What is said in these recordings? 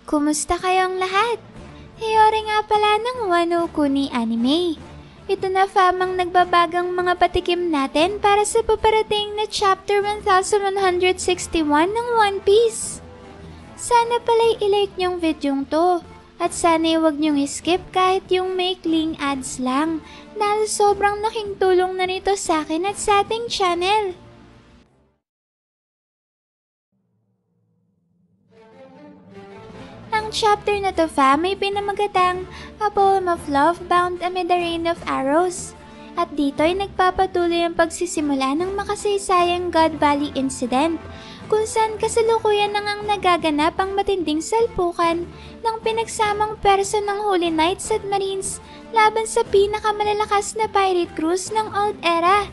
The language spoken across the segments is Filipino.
Kumusta kayong lahat? Hiyori nga pala ng Wano Kuni Anime. Ito na fam ang nagbabagang mga patikim natin para sa paparating na chapter 1161 ng One Piece. Sana pala'y ilike niyong videong to at sana'y huwag niyong skip kahit yung maikling ads lang dahil sobrang laking tulong na nito sa akin at sa ating channel. Ang chapter na to fam ay pinamagatang A Poem of Love Bound Amid the Rain of Arrows. At dito ay nagpapatuloy ang pagsisimula ng makasaysayang God Valley Incident kung saan kasalukuyan nang ang nagaganap ang matinding salpukan ng pinagsamang perso ng Holy Knights at Marines laban sa pinakamalalakas na pirate cruise ng Old Era.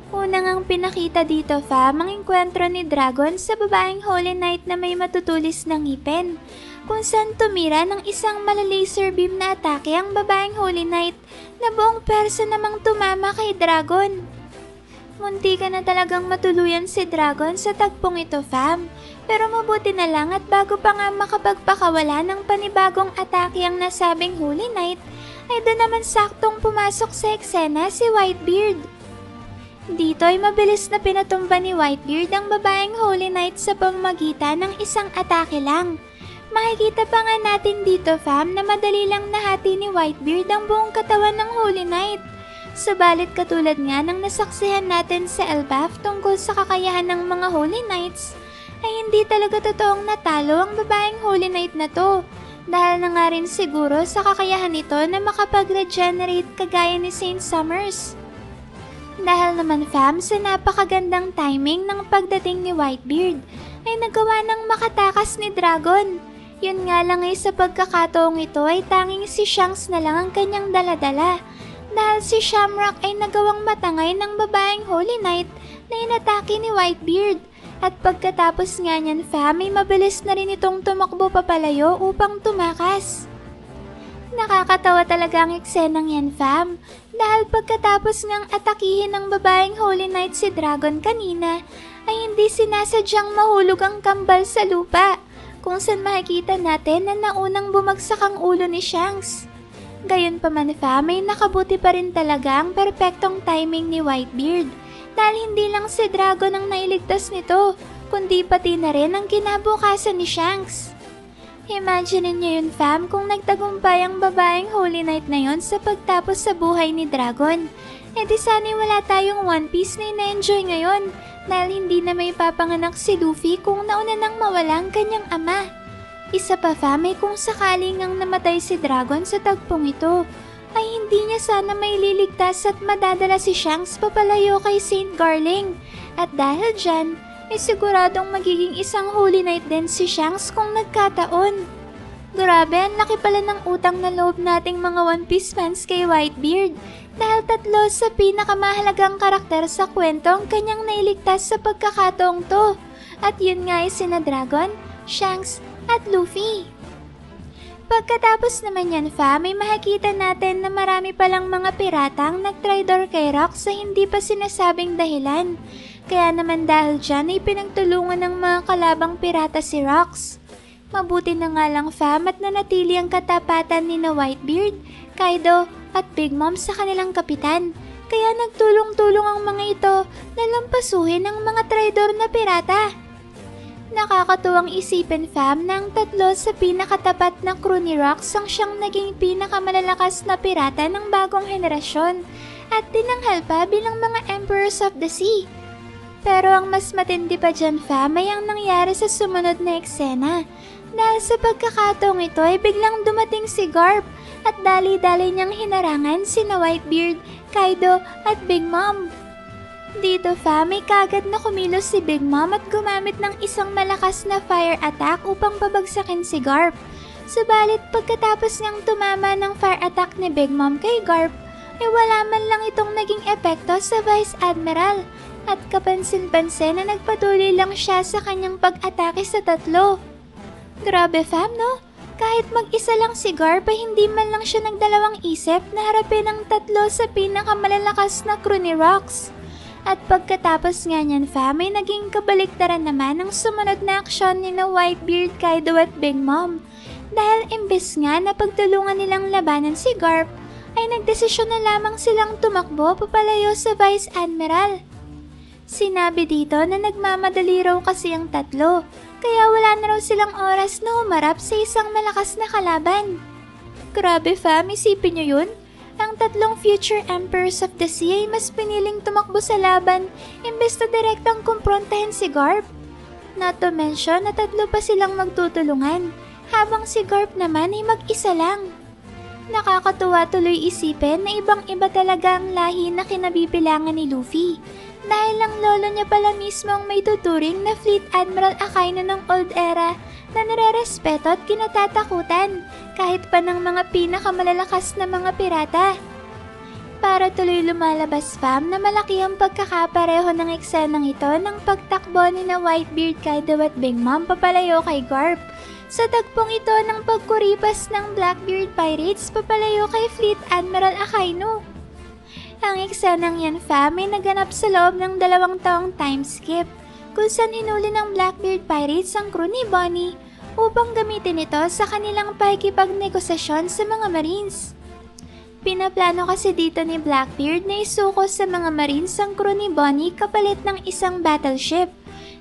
Unang ang pinakita dito fam ang engkwentro ni Dragon sa babaeng Holy Knight na may matutulis na ngipin, kung saan tumira ng isang malalaser beam na atake ang babaeng Holy Knight na buong perso namang tumama kay Dragon. Munti ka na talagang matuluyan si Dragon sa tagpong ito fam, pero mabuti na lang at bago pa nga makapagpakawala ng panibagong atake ang nasabing Holy Knight, ay doon naman saktong pumasok sa eksena si Whitebeard. Dito ay mabilis na pinatumba ni Whitebeard ang babaeng Holy Knight sa pamamagitan ng isang atake lang. Makikita pa nga natin dito fam na madali lang nahati ni Whitebeard ang buong katawan ng Holy Knight. Subalit katulad nga ng nasaksihan natin sa Elbaf tungkol sa kakayahan ng mga Holy Knights, ay hindi talaga totoong natalo ang babaeng Holy Knight na to. Dahil na nga rin siguro sa kakayahan nito na makapag-regenerate kagaya ni Saint Summers. Dahil naman fam sa napakagandang timing ng pagdating ni Whitebeard ay nagawa ng makatakas ni Dragon. Yun nga lang ay sa pagkakataong ito ay tanging si Shanks na lang ang kanyang daladala dahil si Shamrock ay nagawang matangay ng babaeng Holy Knight na inatake ni Whitebeard. At pagkatapos nga niyan fam ay mabilis na rin itong tumakbo papalayo upang tumakas. Nakakatawa talaga ang eksenang yan fam dahil pagkatapos ngang atakihin ng babaeng Holy Knight si Dragon kanina ay hindi sinasadyang mahulog ang kambal sa lupa kung saan makikita natin na naunang bumagsak ang ulo ni Shanks. Gayon pa man fam ay nakabuti pa rin talaga ang perpektong timing ni Whitebeard dahil hindi lang si Dragon ang nailigtas nito kundi pati na rin ang kinabukasan ni Shanks. Imagine niyo yun fam kung nagtagumpay ang babaeng Holy Knight na yon sa pagtapos sa buhay ni Dragon. E di sana'y wala tayong One Piece na ina-enjoy ngayon dahil hindi na may papanganak si Luffy kung nauna nang mawala ang kanyang ama. Isa pa fam ay kung sakaling ang namatay si Dragon sa tagpong ito ay hindi niya sana may liligtas at madadala si Shanks papalayo kay Saint Garling. At dahil dyan, ay siguradong magiging isang Holy Knight din si Shanks kung nagkataon. Grabe, ang laki pala ng utang na loob nating mga One Piece fans kay Whitebeard dahil tatlo sa pinakamahalagang karakter sa kwento ang kanyang nailigtas sa pagkakataong to. At yun nga ay sina Dragon, Shanks at Luffy. Pagkatapos naman yan fam, may makikita natin na marami palang mga pirata ang nagtraidor kay Rock sa hindi pa sinasabing dahilan. Kaya naman dahil dyan ay pinagtulungan ng mga kalabang pirata si Rox. Mabuti na nga lang fam at nanatili ang katapatan ni na Whitebeard, Kaido at Big Mom sa kanilang kapitan. Kaya nagtulong-tulong ang mga ito na lampasuhin ang mga traidor na pirata. Nakakatuwang isipin fam na ang tatlo sa pinakatapat na crew ni Rox ang siyang naging pinakamalalakas na pirata ng bagong henerasyon at tinanghal pa bilang mga Emperors of the Sea. Pero ang mas matindi pa dyan fam ay ang nangyari sa sumunod na eksena. Dahil sa pagkakataong ito ay biglang dumating si Garp at dali-dali niyang hinarangan sina Whitebeard, Kaido at Big Mom. Dito fam ay kagad na kumilos si Big Mom at gumamit ng isang malakas na fire attack upang babagsakin si Garp. Subalit pagkatapos niyang tumama ng fire attack ni Big Mom kay Garp, ay wala man lang itong naging epekto sa Vice Admiral. At kapansin-pansin na nagpatuloy lang siya sa kanyang pag-atake sa tatlo. Grabe fam no? Kahit mag-isa lang si Garp ay hindi man lang siya nagdalawang isip na harapin ang tatlo sa pinakamalalakas na crew ni Rox. At pagkatapos nga niyan fam ay naging kabaliktaran naman ang sumunod na aksyon ni na Whitebeard, Kaido at Big Mom. Dahil imbes nga na pagtulungan nilang labanan si Garp, ay nagdesisyon na lamang silang tumakbo papalayo sa Vice Admiral. Sinabi dito na nagmamadali raw kasi ang tatlo, kaya wala na raw silang oras na humarap sa isang malakas na kalaban. Grabe fam, isipin nyo yun? Ang tatlong future Emperors of the Sea ay mas piniling tumakbo sa laban imbes na direktang kumprontahin si Garp. Not to mention na tatlo pa silang magtutulungan, habang si Garp naman ay mag-isa lang. Nakakatuwa tuloy isipin na ibang-iba talaga ang lahi na kinabibilangan ni Luffy. Dahil ang lolo niya pala mismo ang may tuturing na Fleet Admiral Akainu ng Old Era na nare-respeto at kinatatakutan kahit pa ng mga pinakamalalakas na mga pirata. Para tuloy lumalabas fam na malaki ang pagkakapareho ng eksenang ito ng pagtakbo ni na Whitebeard, Kaido at Big Mom papalayo kay Garp. Sa tagpong ito ng pagkuripas ng Blackbeard Pirates papalayo kay Fleet Admiral Akainu. Ang eksenang yan fam ay naganap sa loob ng 2 taong time skip kung saan hinuli ng Blackbeard Pirates ang crew ni Bonnie upang gamitin ito sa kanilang pakikipagnegosasyon sa mga Marines. Pinaplano kasi dito ni Blackbeard na isuko sa mga Marines ang crew ni Bonnie kapalit ng isang battleship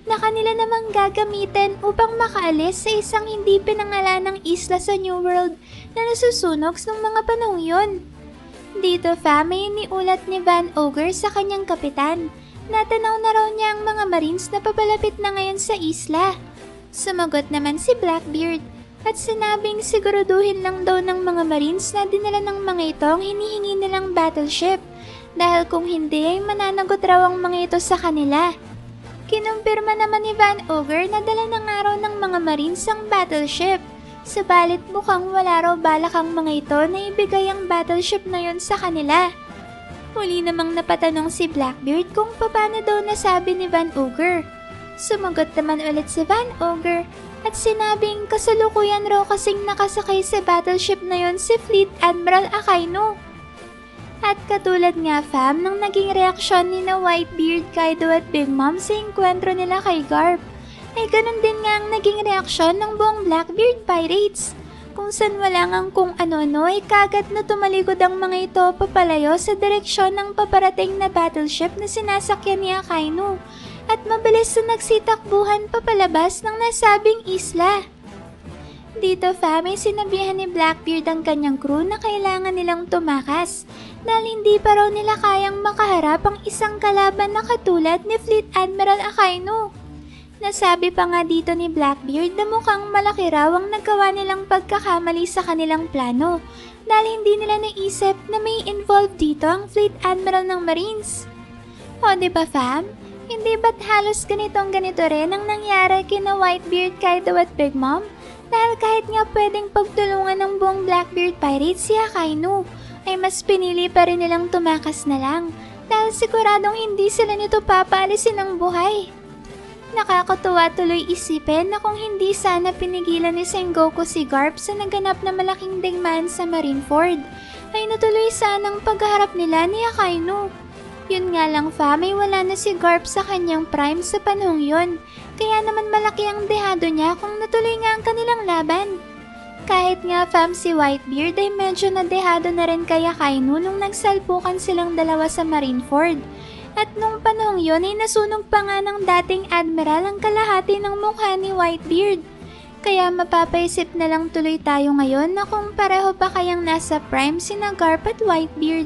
na kanila namang gagamitin upang makaalis sa isang hindi pinangalanang isla sa New World na nasusunog ng mga panahong yun. Dito fam ay iniulat ni Van Ogre sa kanyang kapitan. Natanaw na raw niya ang mga Marines na papalapit na ngayon sa isla. Sumagot naman si Blackbeard at sinabing siguraduhin lang daw ng mga Marines na dinala ng mga ito ang hinihingi nilang battleship dahil kung hindi ay mananagot raw ang mga ito sa kanila. Kinumpirma naman ni Van Ogre na dala ng araw ng mga Marines ang battleship. Subalit mukhang wala raw balak ang mga ito na ibigay ang battleship na yon sa kanila. Muli namang napatanong si Blackbeard kung paano daw nasabi ni Van Ogre. Sumagot naman ulit si Van Ogre at sinabing kasalukuyan raw kasing nakasakay sa battleship na yon si Fleet Admiral Akainu. At katulad nga fam ng naging reaksyon ni na Whitebeard, Kaido at Big Mom sa enkwentro nila kay Garp, ay ganun din nga ang naging reaksyon ng buong Blackbeard Pirates. Kung saan wala ngang kung ano-ano ay kagat na tumalikod ang mga ito papalayo sa direksyon ng paparating na battleship na sinasakyan ni Akainu at mabilis na nagsitakbuhan papalabas ng nasabing isla. Dito fam ay sinabihan ni Blackbeard ang kanyang crew na kailangan nilang tumakas dahil hindi pa raw nila kayang makaharap ang isang kalaban na katulad ni Fleet Admiral Akainu. Nasabi pa nga dito ni Blackbeard na mukhang malaki raw ang nagawa nilang pagkakamali sa kanilang plano dahil hindi nila naisip na may involved dito ang Fleet Admiral ng Marines. O diba fam? Hindi ba't halos ganito rin ang nangyari kina Whitebeard, Kaido at Big Mom? Dahil kahit nga pwedeng pagtulungan ng buong Blackbeard Pirates si Akainu, ay mas pinili pa rin nilang tumakas na lang dahil siguradong hindi sila nito papaalisin ng buhay. Nakakatuwa tuloy isipin na kung hindi sana pinigilan ni Sengoku si Garp sa naganap na malaking digmaan sa Marineford, ay natuloy sanang pagharap nila ni Akainu. Yun nga lang fam ay wala na si Garp sa kanyang prime sa panahong yun, kaya naman malaki ang dehado niya kung natuloy nga ang kanilang laban. Kahit nga fam si Whitebeard ay medyo nadehado na rin kay Akainu nung nagsalpukan silang dalawa sa Marineford. At nung panahong yun ay nasunog pa nga ng dating admiral ang kalahati ng mukha ni Whitebeard. Kaya mapapaisip na lang tuloy tayo ngayon na kung pareho pa kayang nasa prime sina Garp at Whitebeard,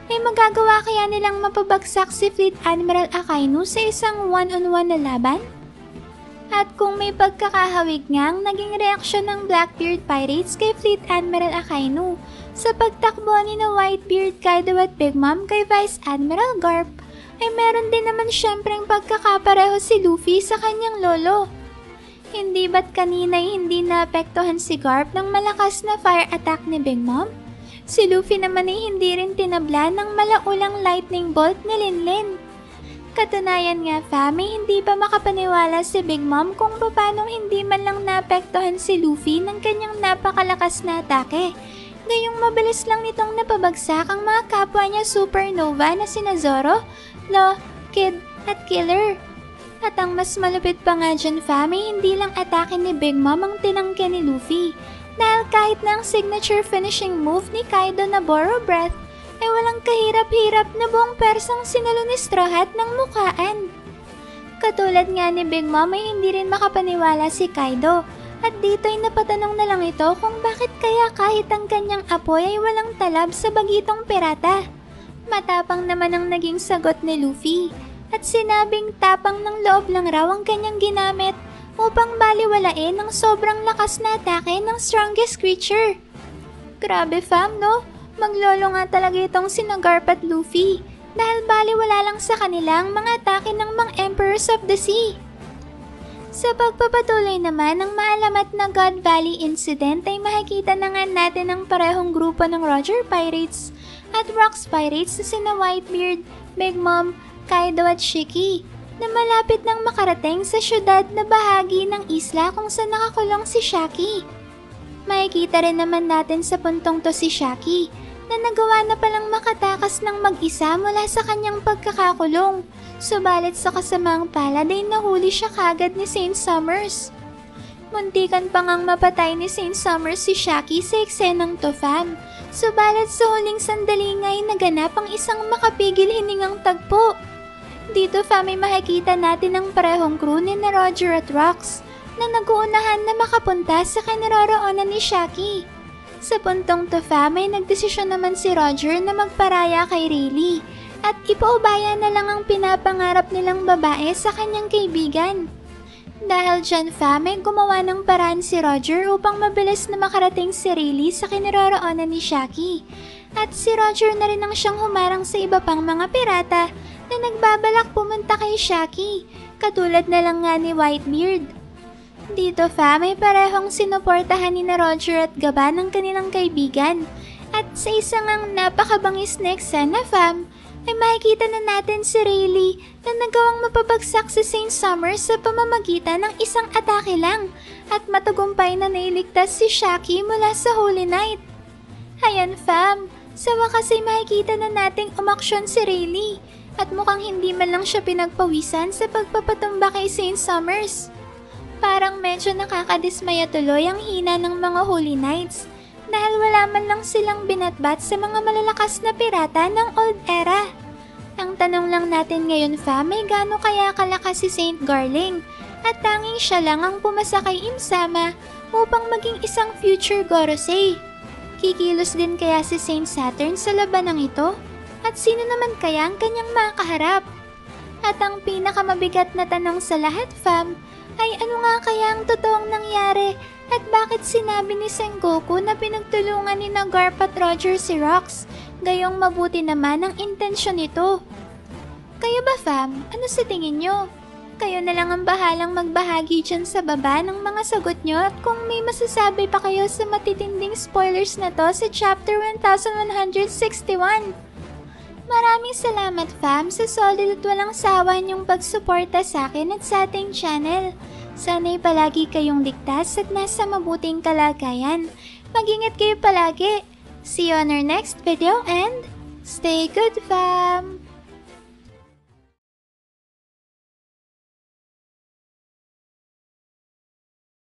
ay magagawa kaya nilang mapabagsak si Fleet Admiral Akainu sa isang one-on-one na laban? At kung may pagkakahawig nga ang naging reaksyon ng Blackbeard Pirates kay Fleet Admiral Akainu sa pagtakbo ni na Whitebeard, Kaido at Big Mom kay Vice Admiral Garp, ay meron din naman syempreng pagkakapareho si Luffy sa kanyang lolo. Hindi ba't kanina'y hindi naapektuhan si Garp ng malakas na fire attack ni Big Mom? Si Luffy naman ay hindi rin tinabla ng malaulang lightning bolt ni Linlin. Katunayan nga fam ay hindi pa makapaniwala si Big Mom kung paano hindi man lang naapektuhan si Luffy ng kanyang napakalakas na atake. Gayong mabilis lang nitong napabagsak ang mga kapwa niya supernova na sina Zoro, Law, wicked at killer. At ang mas malupit pa nga dyan fam ay hindi lang atake ni Big Mom ang tinangke ni Luffy. Dahil kahit na ang signature finishing move ni Kaido na Borrow Breath ay walang kahirap-hirap na buong persang sinalo ni Straw Hat ng mukaan. Katulad nga ni Big Mom ay hindi rin makapaniwala si Kaido at dito ay napatanong na lang ito kung bakit kaya kahit ang kanyang apoy ay walang talab sa bagitong pirata. Matapang naman ang naging sagot ni Luffy at sinabing tapang ng loob lang raw ang kanyang ginamit upang baliwalain ang sobrang lakas na atake ng strongest creature. Grabe fam no? Maglolo nga talaga itong sina Garp at Luffy dahil baliwala lang sa kanila ang mga atake ng mga Emperors of the Sea. Sa pagpapatuloy naman ng maalamat na God Valley Incident ay makikita na nga natin ang parehong grupo ng Roger Pirates at Rocks Pirates na sina Whitebeard, Big Mom, Kaido at Shiki na malapit nang makarating sa syudad na bahagi ng isla kung saan nakakulong si Shaki. Makikita rin naman natin sa puntong to si Shaki na nagawa na palang makatakas ng mag-isa mula sa kanyang pagkakakulong. Subalit sa kasamaang palad ay nahuli siya kagad ni Saint Summers. Muntikan pa ngang mapatay ni Saint Summers si Shaki sa eksenang to fam. Subalit sa huling sandali nga ay naganap ang isang makapigil hiningang tagpo. Dito fam ay makikita natin ang parehong crew ni na Roger at Rocks na nag-uunahan na makapunta sa kinaroroonan ni Shaki. Sa puntong to fam ay nagdesisyon naman si Roger na magparaya kay Rayleigh at ipaubaya na lang ang pinapangarap nilang babae sa kanyang kaibigan. Dahil dyan fam ay gumawa ng paraan si Roger upang mabilis na makarating si Rayleigh sa kinaroroonan ni Shaki. At si Roger na rin ang siyang humarang sa iba pang mga pirata na nagbabalak pumunta kay Shaki, katulad na lang nga ni Whitebeard. Dito fam ay parehong sinuportahan ni na Roger at Gaba ng kanilang kaibigan. At sa isang ang napakabangis na eksena fam, ay makikita na natin si Rayleigh na nagawang mapabagsak si Saint Summers sa pamamagitan ng isang atake lang at matagumpay na nailigtas si Shaki mula sa Holy Knight. Ayan fam, sa wakas ay makikita na nating umaksyon si Rayleigh at mukhang hindi man lang siya pinagpawisan sa pagpapatumba kay Saint Summers. Parang medyo nakakadismaya tuloy ang hina ng mga Holy Knights dahil wala man lang silang binatbat sa mga malalakas na pirata ng Old Era. Ang tanong lang natin ngayon fam ay gaano kaya kalakas si Saint Garling at tanging siya lang ang pumasa kay Imsama upang maging isang future Gorosei. Kikilos din kaya si Saint Saturn sa labanang ito? At sino naman kaya ang kanyang makaharap? At ang pinakamabigat na tanong sa lahat fam ay ano nga kaya ang totoong nangyari at bakit sinabi ni Sengoku na pinagtulungan ni Garp at Roger si Rocks, gayong mabuti naman ang intensyon nito. Kayo ba fam? Ano sa tingin nyo? Kayo na lang ang bahalang magbahagi dyan sa baba ng mga sagot nyo at kung may masasabi pa kayo sa matitinding spoilers na to sa chapter 1161. Maraming salamat fam sa solid at walang sawa niyong pagsuporta sa akin at sa ating channel. Sana'y palagi kayong ligtas at nasa mabuting kalagayan. Mag-ingat kayo palagi. See you on our next video and stay good fam!